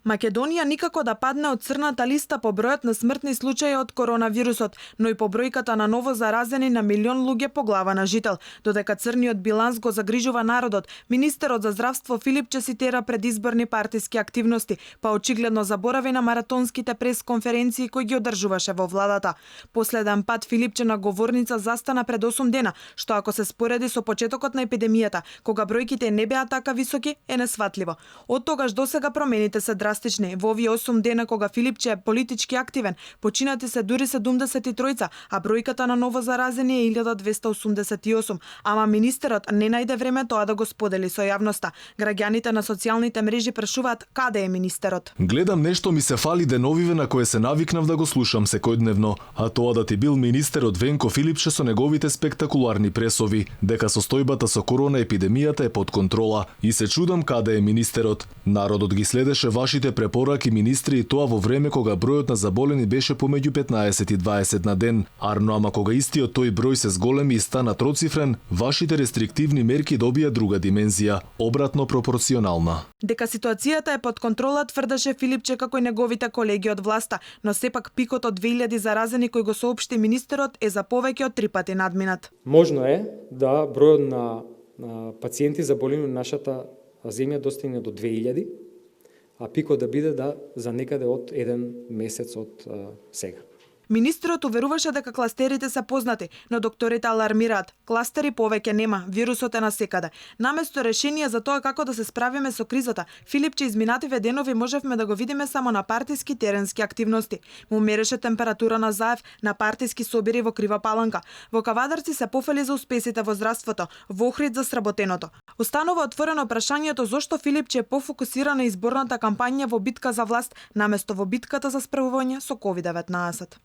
Македонија никако да падне од црната листа по бројот на смртни случаи од коронавирусот, но и по бројката на ново заразени на милион луѓе по глава на жител. Додека црниот биланс го загрижува народот, министерот за здравство Филипче цитира предизборни партиски активности, па очигледно заборави на маратонските пресконференции кои ги одржуваше во владата. Последен пат Филипче на говорница застана пред 8 дена, што ако се спореди со почетокот на епидемијата, кога бројките не беа така високи, е несватливо. Од тогаш досега промените се драстични. Во овие 8 дена кога Филипче е политички активен, починати се дури 73, а бројката на ново заразени е 1288, ама министерот не најде време тоа да го сподели со јавноста. Граѓаните на социјалните мрежи прашуваат каде е министерот. Гледам нешто ми се фали деновиве на кое се навикнав да го слушам секојдневно, а тоа да ти бил министерот Венко Филипче со неговите спектакуларни пресови, дека состојбата со корона епидемијата е под контрола и се чудам каде е министерот. Народот ги следеше вашите препораки министри и тоа во време кога бројот на заболени беше помеѓу 15 и 20 на ден. Арно, ама кога истиот тој број се зголеми и стана троцифрен, вашите рестриктивни мерки добија друга димензија, обратно пропорционална. Дека ситуацијата е под контрола тврдеше Филипче како и неговите колеги од власта, но сепак пикот од 2000 заразени кој го соопшти министерот е за повеќе од 3 пати надминат. Можно е да бројот на пациенти заболени во нашата земја достигне до 2000, а пикот да биде за некаде од 1 месец од сега. Министерот уверуваше дека кластерите се познати, но докторите алармираат. Кластери повеќе нема, вирусот е насекаде. Наместо решение за тоа како да се справиме со кризата, Филипче изминативе денови можевме да го видиме само на партиски теренски активности. Му мереше температура на Заев на партиски собири во Крива Паланка. Во Кавадарци се пофели за успесите во здравството, во Охрид за сработеното. Останува отворено прашањето зошто Филипче е пофокусиран на изборната кампања во битка за власт наместо во битката за справување со COVID-19.